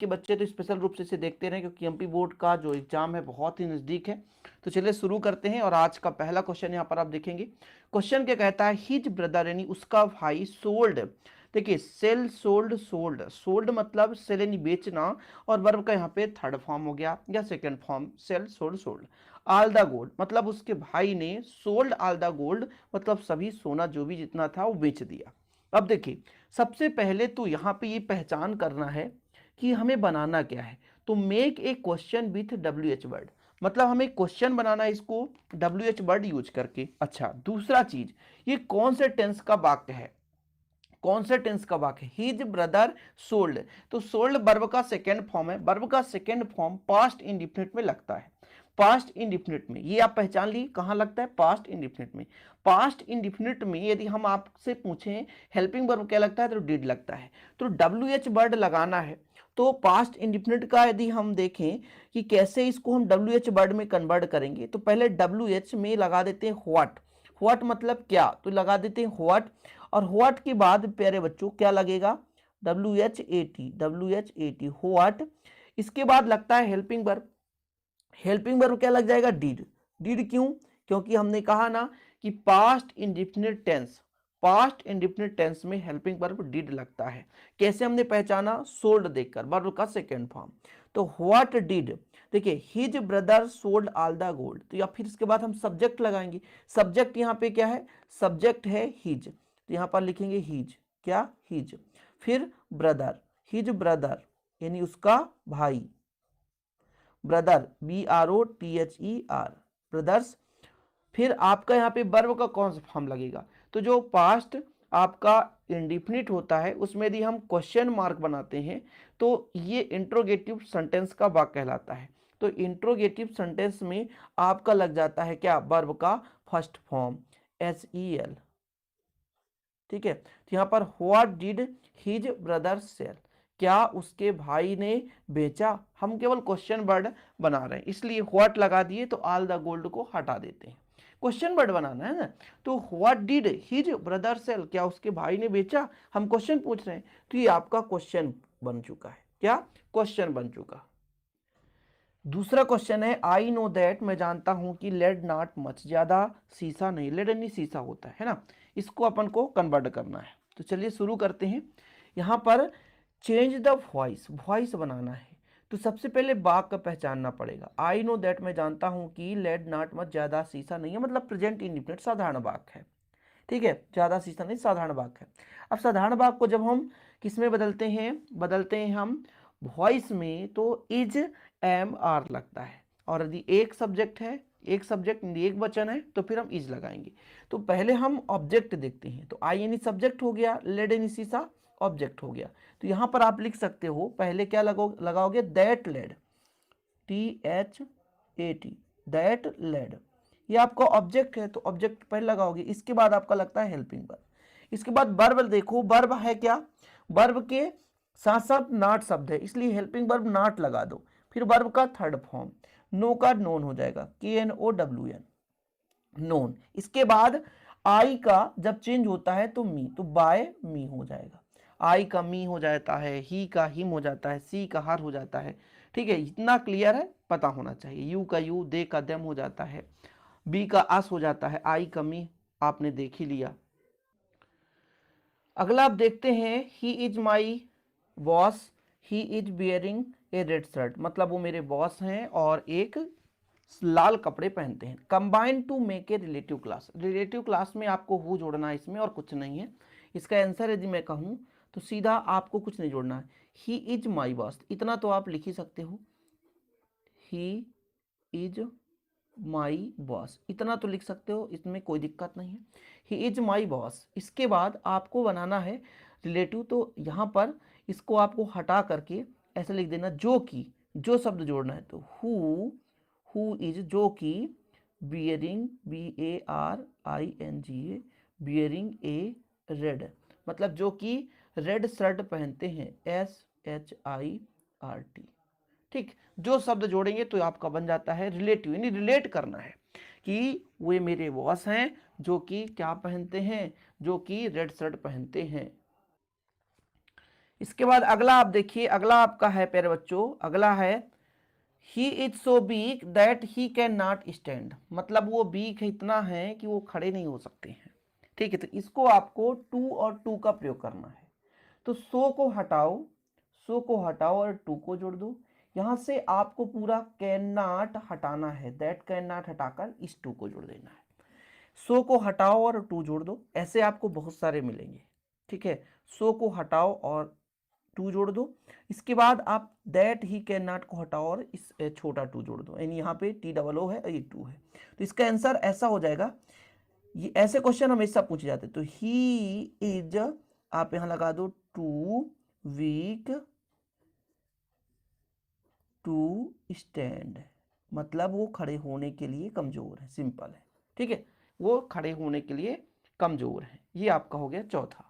के बच्चे तो स्पेशल रूप से इसे देखते रहे, क्योंकि एमपी बोर्ड का जो एग्जाम है बहुत ही नजदीक है। तो चलिए शुरू करते हैं, और आज का पहला क्वेश्चन यहाँ पर आप देखेंगे। क्वेश्चन क्या कहता है, हिज ब्रदर यानी उसका भाई सोल्ड, देखिए सेल सोल्ड, सोल्ड सोल्ड मतलब सेल यानी बेचना, और वर्ब का यहाँ पे थर्ड फॉर्म हो गया या second form, sell sold sold. All the gold मतलब उसके भाई ने सोल्ड ऑल द गोल्ड मतलब सभी सोना जो भी जितना था वो बेच दिया। अब देखिए सबसे पहले तो यहाँ पे ये पहचान करना है कि हमें बनाना क्या है। तो make a question with W H word, मतलब हमें क्वेश्चन बनाना है इसको डब्ल्यू एच वर्ड यूज करके। अच्छा दूसरा चीज, ये कौन से टेंस का वाक्य है, कौन से टेंस का वाक्य है, हिज ब्रदर सोल्ड। तो सोल्ड वर्ब का सेकेंड फॉर्म है, वर्ब का सेकेंड फॉर्म पास्ट इंडिफिनिट में लगता है, पास्ट इंडिफिनिट में। ये आप पहचान ली कहां लगता है, पास्ट इंडिफिनिट में। पास्ट इंडिफिनिट में यदि हम आपसे पूछें हेल्पिंग वर्ब क्या लगता है, तो डिड लगता है। तो डब्ल्यू एच वर्ड लगाना है, तो पास्ट इंडिफिनिट का यदि हम देखें कि कैसे इसको हम डब्ल्यू एच वर्ड में कन्वर्ट करेंगे, तो पहले डब्ल्यू एच में लगा देते हैं व्हाट, व्हाट मतलब क्या, तो लगा देते हैं व्हाट, और व्हाट के बाद प्यारे बच्चों क्या लगेगा, W H A T, W H A T what. इसके बाद लगता है हेल्पिंग वर्ब, हेल्पिंग वर्ब क्या लग जाएगा, डिड। डिड क्यों, क्योंकि हमने कहा ना कि past indefinite tense, past indefinite tense में हेल्पिंग वर्ब डिड लगता है। कैसे हमने पहचाना, सोल्ड देखकर, वर्ब का सेकेंड फॉर्म। तो व्हाट डिड, देखिए his brother sold all the gold, तो या फिर इसके बाद हम सब्जेक्ट लगाएंगे। सब्जेक्ट यहाँ पे क्या है, सब्जेक्ट है हिज, तो यहाँ पर लिखेंगे हिज, क्या हिज। फिर ब्रदर, हिज ब्रदर यानी उसका भाई, brother B R O T H E R, brothers. फिर आपका यहाँ पे वर्ब का कौन सा फॉर्म लगेगा, तो जो पास्ट आपका इंडिफिनिट होता है उसमें यदि हम क्वेश्चन मार्क बनाते हैं तो ये इंट्रोगेटिव सेंटेंस का वाक्य कहलाता है। तो इंट्रोगेटिव सेंटेंस में आपका लग जाता है क्या, वर्ब का first form S E L, ठीक है। तो यहाँ पर what did his brother sell, क्या उसके भाई ने बेचा, हम केवल क्वेश्चन वर्ड बना रहे हैं इसलिए व्हाट लगा दिए, तो ऑल द गोल्ड को हटा देते हैं, क्वेश्चन वर्ड बनाना है ना। तो what did his brother sell, क्या उसके भाई ने बेचा, हम क्वेश्चन पूछ रहे हैं, तो ये आपका क्वेश्चन बन चुका है, क्या क्वेश्चन बन चुका। दूसरा क्वेश्चन है आई नो दैट, मैं जानता हूं कि लेड नॉट मच, ज्यादा शीशा नहीं, लेड यानी शीशा होता है ना, इसको अपन को कन्वर्ट करना है। तो चलिए शुरू करते हैं। यहां पर चेंज द वॉइस, वॉइस बनाना है, तो सबसे पहले वाक्य का पहचानना पड़ेगा। आई नो दैट मैं जानता हूं कि लेड नॉट मच, ज्यादा शीशा नहीं है, मतलब प्रेजेंट इंडिफिनिट साधारण वाक्य है, ठीक है, ज्यादा शीशा नहीं साधारण वाक्य है। अब साधारण वाक्य को जब हम किस में बदलते हैं, बदलते हैं हम वॉइस में, तो इज एम आर लगता है, और यदि एक सब्जेक्ट है, एक सब्जेक्ट एक वचन है, तो फिर हम इज लगाएंगे। तो पहले हम ऑब्जेक्ट देखते हैं, तो आई यानी सब्जेक्ट हो गया, लेड यानी शीशा ऑब्जेक्ट हो गया। तो यहां पर आप लिख सकते हो पहले क्या लगाओगे, that lad, T H A T, that lad, ये आपका ऑब्जेक्ट है, तो ऑब्जेक्ट पहले लगाओगे। इसके बाद आपका लगता है हेल्पिंग वर्ब। इसके बाद वर्ब देखो, वर्ब है क्या, वर्ब के साथ साथ नॉट शब्द है, इसलिए हेल्पिंग वर्ब नॉट लगा दो। फिर वर्ब का थर्ड फॉर्म, नो का नोन हो जाएगा, K N O W N, known. इसके बाद आई का जब चेंज होता है तो मी, तो बाय मी हो जाएगा, आई का मी हो जाता है, ही का हिम हो जाता है, सी का हर हो जाता है, ठीक है। इतना क्लियर है, पता होना चाहिए। यू का यू, दे का देम हो जाता है, बी का अस हो जाता है, आई का मी आपने देख ही लिया। अगला आप देखते हैं, he is my boss, he is bearing a red shirt, मतलब वो मेरे बॉस हैं और एक लाल कपड़े पहनते हैं। Combine to make a relative clause, relative clause में आपको हु जोड़ना है, इसमें और कुछ नहीं है। इसका आंसर यदि मैं कहूं तो सीधा आपको कुछ नहीं जोड़ना है, ही इज माई बॉस, इतना तो आप लिख ही सकते हो, ही इज माई बॉस, इतना तो लिख सकते हो, इसमें कोई दिक्कत नहीं है, ही इज माई बॉस। इसके बाद आपको बनाना है रिलेटिव, तो यहाँ पर इसको आपको हटा करके ऐसे लिख देना, जो कि, जो शब्द जोड़ना है, तो हु इज, जो कि, bearing B A R I N G A, bearing a red, मतलब जो कि रेड शर्ट पहनते हैं, S H I R T, ठीक। जो शब्द जोड़ेंगे तो आपका बन जाता है रिलेटिव, यानी रिलेट करना है कि वे मेरे बॉस हैं जो कि क्या पहनते हैं, जो कि रेड शर्ट पहनते हैं। इसके बाद अगला आप देखिए, अगला आपका है प्यारे बच्चों, अगला है he is so weak that he can not stand, मतलब वो वीक है, इतना है कि वो खड़े नहीं हो सकते हैं। ठीक है, तो इसको आपको टू और टू का प्रयोग करना है। तो सो को हटाओ, सो को हटाओ और टू को जोड़ दो। यहां से आपको पूरा कैन नॉट हटाना है, दैट कैन नॉट हटाकर इस टू को जोड़ देना है। सो को हटाओ और टू जोड़ दो, ऐसे आपको बहुत सारे मिलेंगे। ठीक है, सो को हटाओ और टू जोड़ दो। इसके बाद आप दैट ही कैन नॉट को हटाओ और इस छोटा टू जोड़ दो, यानी यहाँ पे टी डबल ओ है और ये टू है। तो इसका आंसर ऐसा हो जाएगा। ये ऐसे क्वेश्चन हमेशा पूछे जाते हैं। तो ही इज, आप यहां लगा दो टू वीक टू स्टैंड, मतलब वो खड़े होने के लिए कमजोर है, सिंपल है। ठीक है, वो खड़े होने के लिए कमजोर है। ये आपका हो गया चौथा।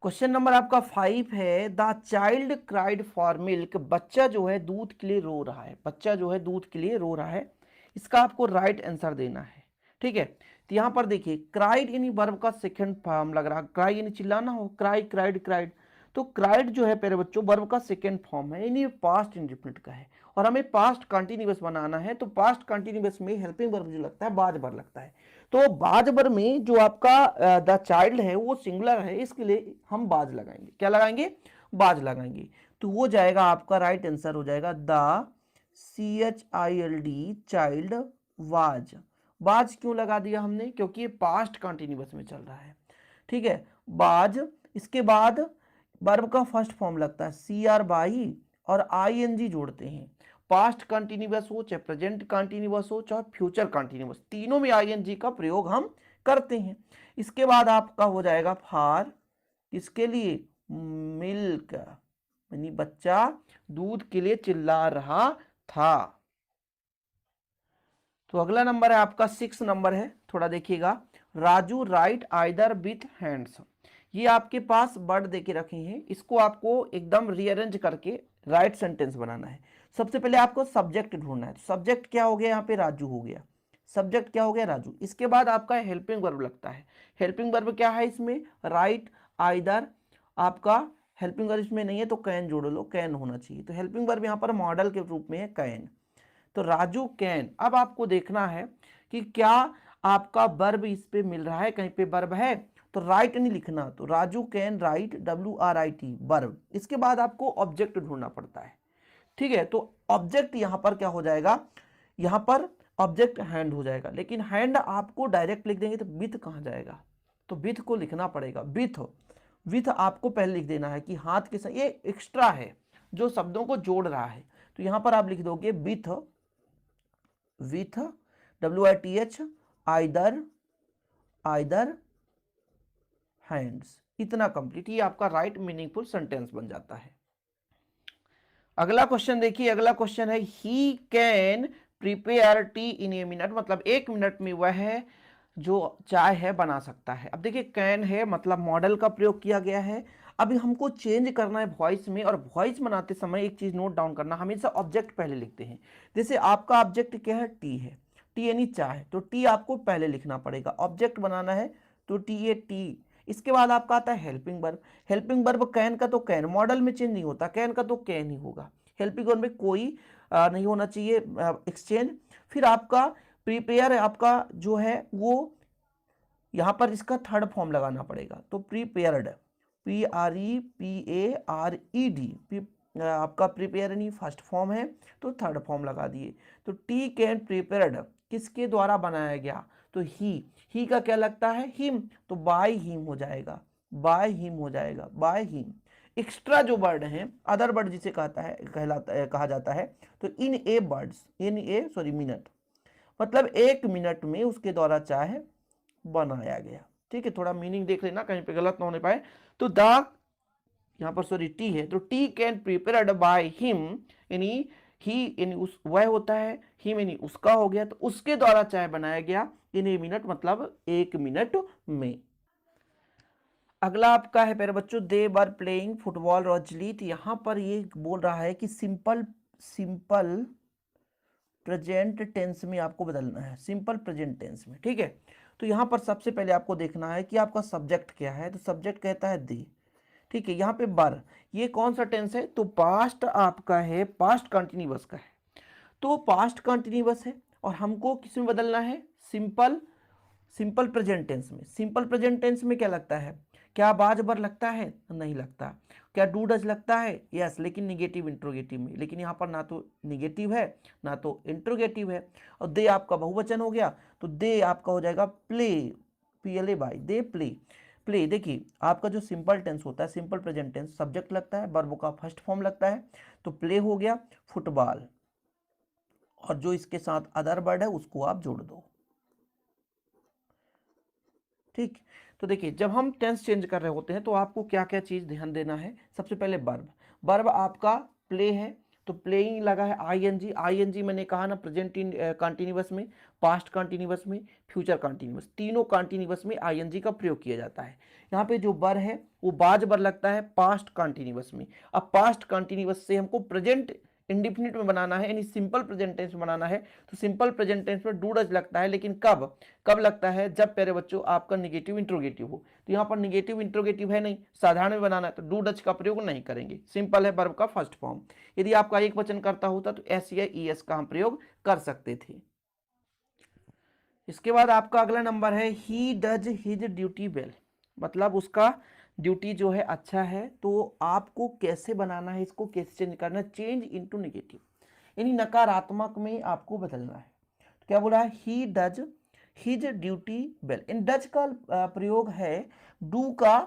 क्वेश्चन नंबर आपका 5 है, the child cried for milk, बच्चा जो है दूध के लिए रो रहा है, बच्चा जो है दूध के लिए रो रहा है। इसका आपको राइट आंसर देना है। ठीक है, तो यहां पर देखिए क्राइड यानी वर्ब का सेकंड फॉर्म लग रहा है, क्राई यानी चिल्लाना हो, क्राई क्राइड क्राइड। तो क्राइड जो है प्यारे बच्चों वर्ब का सेकंड फॉर्म है, यानी पास्ट इंडेफिनिट का है, और हमें पास्ट कंटिन्यूअस बनाना है। तो पास्ट कंटिन्यूअस में हेल्पिंग वर्ब जो लगता है बाज वर्ब लगता है। तो बाज वर्ब में जो आपका द चाइल्ड है वो सिंगुलर है, इसके लिए हम बाज लगाएंगे। क्या लगाएंगे? बाज लगाएंगे। तो वो जाएगा आपका राइट आंसर हो जाएगा द CHILD चाइल्ड वाज। बाज क्यों लगा दिया हमने? क्योंकि ये पास्ट कंटिन्यूअस में चल रहा है। ठीक है, बाज। इसके बाद वर्ब का फर्स्ट फॉर्म लगता है CR बाई और ING जोड़ते हैं। पास्ट कंटिन्यूअस हो चाहे प्रेजेंट कंटिन्यूअस हो चाहे फ्यूचर कंटिन्यूअस, तीनों में ING का प्रयोग हम करते हैं। इसके बाद आपका हो जाएगा फार, किसके लिए? मिल्क, यानी बच्चा दूध के लिए चिल्ला रहा था। तो अगला नंबर है आपका 6 नंबर है, थोड़ा देखिएगा। Raju right either with hands, ये आपके पास वर्ड देके रखे हैं, इसको आपको एकदम रीअरेंज करके राइट सेंटेंस बनाना है। सबसे पहले आपको सब्जेक्ट ढूंढना है। सब्जेक्ट क्या हो गया? यहाँ पे राजू हो गया, सब्जेक्ट क्या हो गया? राजू। इसके बाद आपका हेल्पिंग वर्ब लगता है। हेल्पिंग वर्ब क्या है इसमें? Right either. आपका हेल्पिंग वर्ब इसमें नहीं है तो कैन जोड़ लो, कैन होना चाहिए। तो हेल्पिंग वर्ब यहाँ पर मॉडल के रूप में है कैन। तो राजू कैन। अब आपको देखना है कि क्या आपका वर्ब इस पे मिल रहा है, कहीं पे वर्ब है तो राइट नहीं लिखना। तो Raju can write WRIT verb. इसके बाद आपको ऑब्जेक्ट ढूंढना पड़ता है। ठीक है, तो ऑब्जेक्ट यहां पर क्या हो जाएगा? यहां पर ऑब्जेक्ट हैंड हो जाएगा, लेकिन हैंड आपको डायरेक्ट लिख देंगे तो विथ कहां जाएगा? तो विथ को लिखना पड़ेगा। विथ, विथ आपको पहले लिख देना है कि हाथ के साथ, ये एक्स्ट्रा है जो शब्दों को जोड़ रहा है। तो यहां पर आप लिख दोगे with, with WITH either, either hands. इतना कंप्लीट, ये आपका राइट मीनिंगफुल सेंटेंस बन जाता है। अगला क्वेश्चन देखिए, अगला क्वेश्चन है he can prepare T in a minute, मतलब 1 मिनट में वह जो चाय है बना सकता है। अब देखिए कैन है मतलब मॉडल का प्रयोग किया गया है। अभी हमको चेंज करना है वॉइस में, और वॉइस बनाते समय एक चीज नोट डाउन करना, हमेशा ऑब्जेक्ट पहले लिखते हैं। जैसे आपका ऑब्जेक्ट क्या है? टी है, टी यानी चाय, तो टी आपको पहले लिखना पड़ेगा। ऑब्जेक्ट बनाना है तो टी ए टी। इसके बाद आपका आता है helping verb. Helping verb can का तो कैन, मॉडल में चेंज नहीं होता, कैन का तो कैन ही होगा। हेल्पिंग वर्ब में कोई नहीं होना चाहिए एक्सचेंज। फिर आपका प्रिपेयर है, आपका जो है वो यहां पर इसका थर्ड फॉर्म लगाना पड़ेगा। तो प्रीपेयर्ड, PREPARED, आपका प्रिपेयर यानी फर्स्ट फॉर्म है तो थर्ड फॉर्म लगा दिए। तो टी कैन प्रिपेयर्ड किसके द्वारा बनाया गया? तो ही का क्या लगता है? हिम, तो बाय हिम हो जाएगा, बाय हिम हो जाएगा, बाय हिम। एक्स्ट्रा जो वर्ड है, अदर वर्ड जिसे कहता है, कहलाता है, कहा जाता है, तो इन ए वर्ड्स, इन ए सॉरी मिनट, मतलब 1 मिनट में उसके द्वारा चाहे बनाया गया। ठीक है, थोड़ा मीनिंग देख लेना कहीं पे गलत ना होने पाए। तो द, यहाँ पर सॉरी टी है, तो T can prepared by him, यानी ही यानी उस वह होता है, हिम यानी उसका हो गया, तो उसके द्वारा चाय बनाया गया इन ए मिनट, मतलब 1 मिनट में। अगला आपका है प्यारे बच्चों, दे वर प्लेइंग फुटबॉल रॉजली। तो यहां पर ये बोल रहा है कि सिंपल, सिंपल प्रेजेंट टेंस में आपको बदलना है, सिंपल प्रेजेंट टेंस में। ठीक है, तो यहां पर सबसे पहले आपको देखना है कि आपका सब्जेक्ट क्या है। तो सब्जेक्ट कहता है दे, ठीक है। यहाँ पे बर, ये कौन सा टेंस है, तो पास्ट आपका है, पास्ट कंटिन्यूअस का है, तो पास्ट कंटिन्यूअस है और हमको किस में बदलना है, सिंपल, सिंपल प्रेजेंट टेंस में। सिंपल प्रेजेंट टेंस में क्या लगता है, क्या बाज बर लगता है, नहीं लगता। क्या डू डज लगता है, यस, लेकिन निगेटिव इंट्रोगेटिव में, लेकिन यहाँ पर ना तो निगेटिव है ना तो इंट्रोगेटिव है। और दे आपका बहुवचन हो गया, तो दे आपका हो जाएगा play, PLA by, they play. Play, देखिए आपका जो सिंपल टेंस होता है, सिंपल प्रेजेंट टेंस, सब्जेक्ट लगता है, वर्ब का फर्स्ट फॉर्म लगता है, तो प्ले हो गया फुटबॉल, और जो इसके साथ अदर वर्ड है उसको आप जोड़ दो। ठीक, तो देखिए जब हम टेंस चेंज कर रहे होते हैं तो आपको क्या क्या चीज ध्यान देना है। सबसे पहले वर्ब, वर्ब आपका प्ले है, तो प्लेइंग लगा है ING, ING मैंने कहा ना प्रेजेंट कंटिन्यूअस में, पास्ट कंटिन्यूअस में, फ्यूचर कंटिन्यूअस, तीनों कंटिन्यूअस में ING का प्रयोग किया जाता है। यहाँ पे जो बर है वो बाज बर लगता है पास्ट कंटिन्यूअस में। अब पास्ट कंटिन्यूअस से हमको प्रेजेंट इंडिफिनिट में बनाना है, यानी सिंपल प्रेजेंट टेंस में बनाना है, तो सिंपल प्रेजेंट टेंस में डू डज लगता है, लेकिन कब, कब लगता है, जब प्यारे बच्चों आपका निगेटिव इंट्रोगेटिव हो। तो यहाँ पर निगेटिव इंट्रोगेटिव है नहीं, साधारण में बनाना है, तो डू डज का प्रयोग नहीं करेंगे, सिंपल है वर्ब का फर्स्ट फॉर्म। यदि आपका एक वचन करता होता तो एस या ES का हम प्रयोग कर सकते थे। इसके बाद आपका अगला नंबर है he does his duty well, मतलब उसका ड्यूटी जो है अच्छा है, तो आपको कैसे बनाना है, इसको कैसे चेंज करना है, चेंज इनटू नेगेटिव, यानी नकारात्मक में आपको बदलना है। तो क्या बोला है, he does his duty well. In does का प्रयोग है डू का,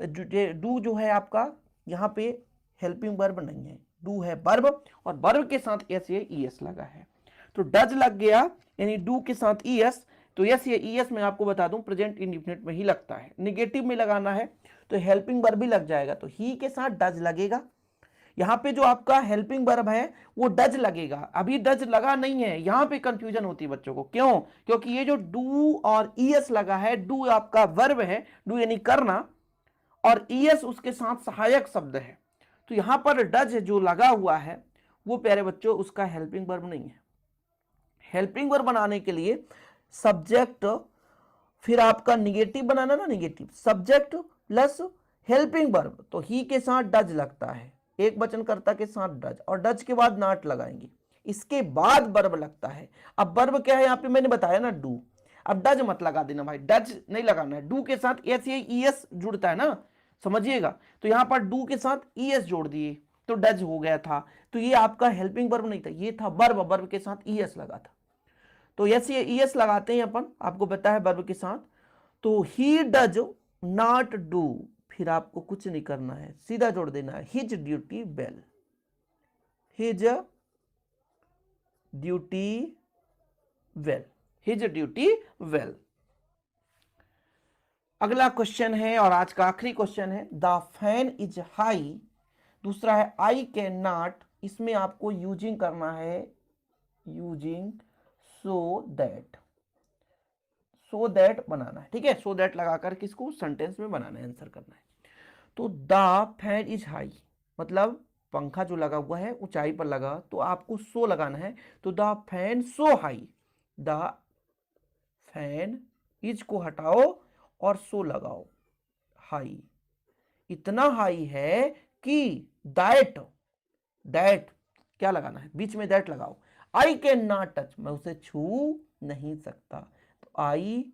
डू जो है आपका यहाँ पे हेल्पिंग वर्ब नहीं है, डू है वर्ब, और वर्ब के साथ एस या ES लगा है, तो डज लग गया, यानी डू के साथ ES, तो यस ये ES में आपको बता दूं प्रेजेंट इंडिफिनिट में ही लगता है। निगेटिव में लगाना है तो हेल्पिंग वर्ब भी लग जाएगा, तो ही के साथ डज लगेगा। यहाँ पे जो आपका हेल्पिंग वर्ब है वो डज लगेगा, अभी डज लगा नहीं है, यहाँ पे कंफ्यूजन होती है बच्चों को, क्यों, क्योंकि ये जो डू और ES लगा है, डू आपका वर्ब है, डू यानी करना, और ES उसके साथ सहायक शब्द है, तो यहां पर डज जो लगा हुआ है वो प्यारे बच्चों उसका हेल्पिंग वर्ब नहीं है। हेल्पिंग वर्ब बनाने के लिए सब्जेक्ट, फिर आपका निगेटिव बनाना ना, negative subject plus helping verb, तो ही के साथ डज लगता है, एक वचनकर्ता के साथ डज, और डज के बाद नॉट लगाएंगे, इसके बाद वर्ब लगता है। अब वर्ब क्या है यहाँ पे मैंने बताया ना, डू, अब डज मत लगा देना भाई, डज नहीं लगाना है, डू के साथ एस या ES जुड़ता है ना, समझिएगा, तो यहां पर डू के साथ ES जोड़ दिए तो डज हो गया था, तो ये आपका हेल्पिंग वर्ब नहीं था, ये था वर्ब, वर्ब के साथ ES लगा था, तो यस ये ES लगाते हैं अपन, आपको पता है वर्ब के साथ, तो ही डज नॉट डू, फिर आपको कुछ नहीं करना है, सीधा जोड़ देना है his duty well, his duty well, his duty well. अगला क्वेश्चन है और आज का आखिरी क्वेश्चन है, द फैन इज हाई, दूसरा है आई कैन नॉट, इसमें आपको यूजिंग करना है, using so that, so that बनाना है, ठीक है, सो दैट लगाकर किसको सेंटेंस में बनाना है, आंसर करना है। तो द फैन इज हाई, मतलब पंखा जो लगा हुआ है ऊंचाई पर लगा, तो आपको सो लगाना है, तो the fan so high, the fan is को हटाओ और सो लगाओ, हाई, इतना हाई है कि दैट, दैट क्या लगाना है, बीच में दैट लगाओ, आई कैन नॉट टच, मैं उसे छू नहीं सकता, तो आई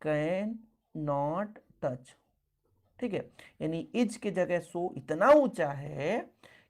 कैन नॉट टच, ठीक है, यानी इज की जगह सो इतना ऊंचा है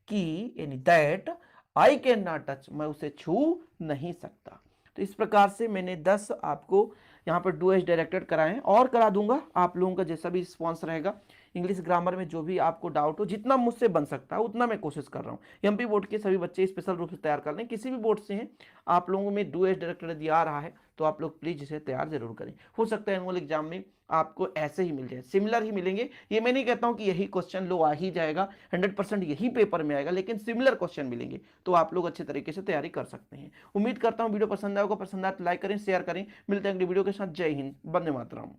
कि, यानी that I can not touch, मैं उसे छू नहीं सकता। तो इस प्रकार से मैंने 10 आपको यहाँ पर डू एज डायरेक्टेड कराए हैं, और करा दूंगा, आप लोगों का जैसा भी रिस्पॉन्स रहेगा, इंग्लिश ग्रामर में जो भी आपको डाउट हो, जितना मुझसे बन सकता है उतना मैं कोशिश कर रहा हूँ। MP बोर्ड के सभी बच्चे स्पेशल रूप से तैयार कर लें, किसी भी बोर्ड से हैं, आप लोगों में डू एज डायरेक्टेड यदि आ रहा है तो आप लोग प्लीज इसे तैयार जरूर करें, हो सकता है एनुअल एग्जाम में आपको ऐसे ही मिल जाए, सिमिलर ही मिलेंगे, ये मैं नहीं कहता हूं कि यही क्वेश्चन लो आ ही जाएगा, 100% यही पेपर में आएगा, लेकिन सिमिलर क्वेश्चन मिलेंगे, तो आप लोग अच्छे तरीके से तैयारी कर सकते हैं। उम्मीद करता हूं वीडियो पसंद आएगा, पसंद आए तो लाइक करें, शेयर करें, मिलते हैं अगली वीडियो के साथ। जय हिंद, वंदे मातरम।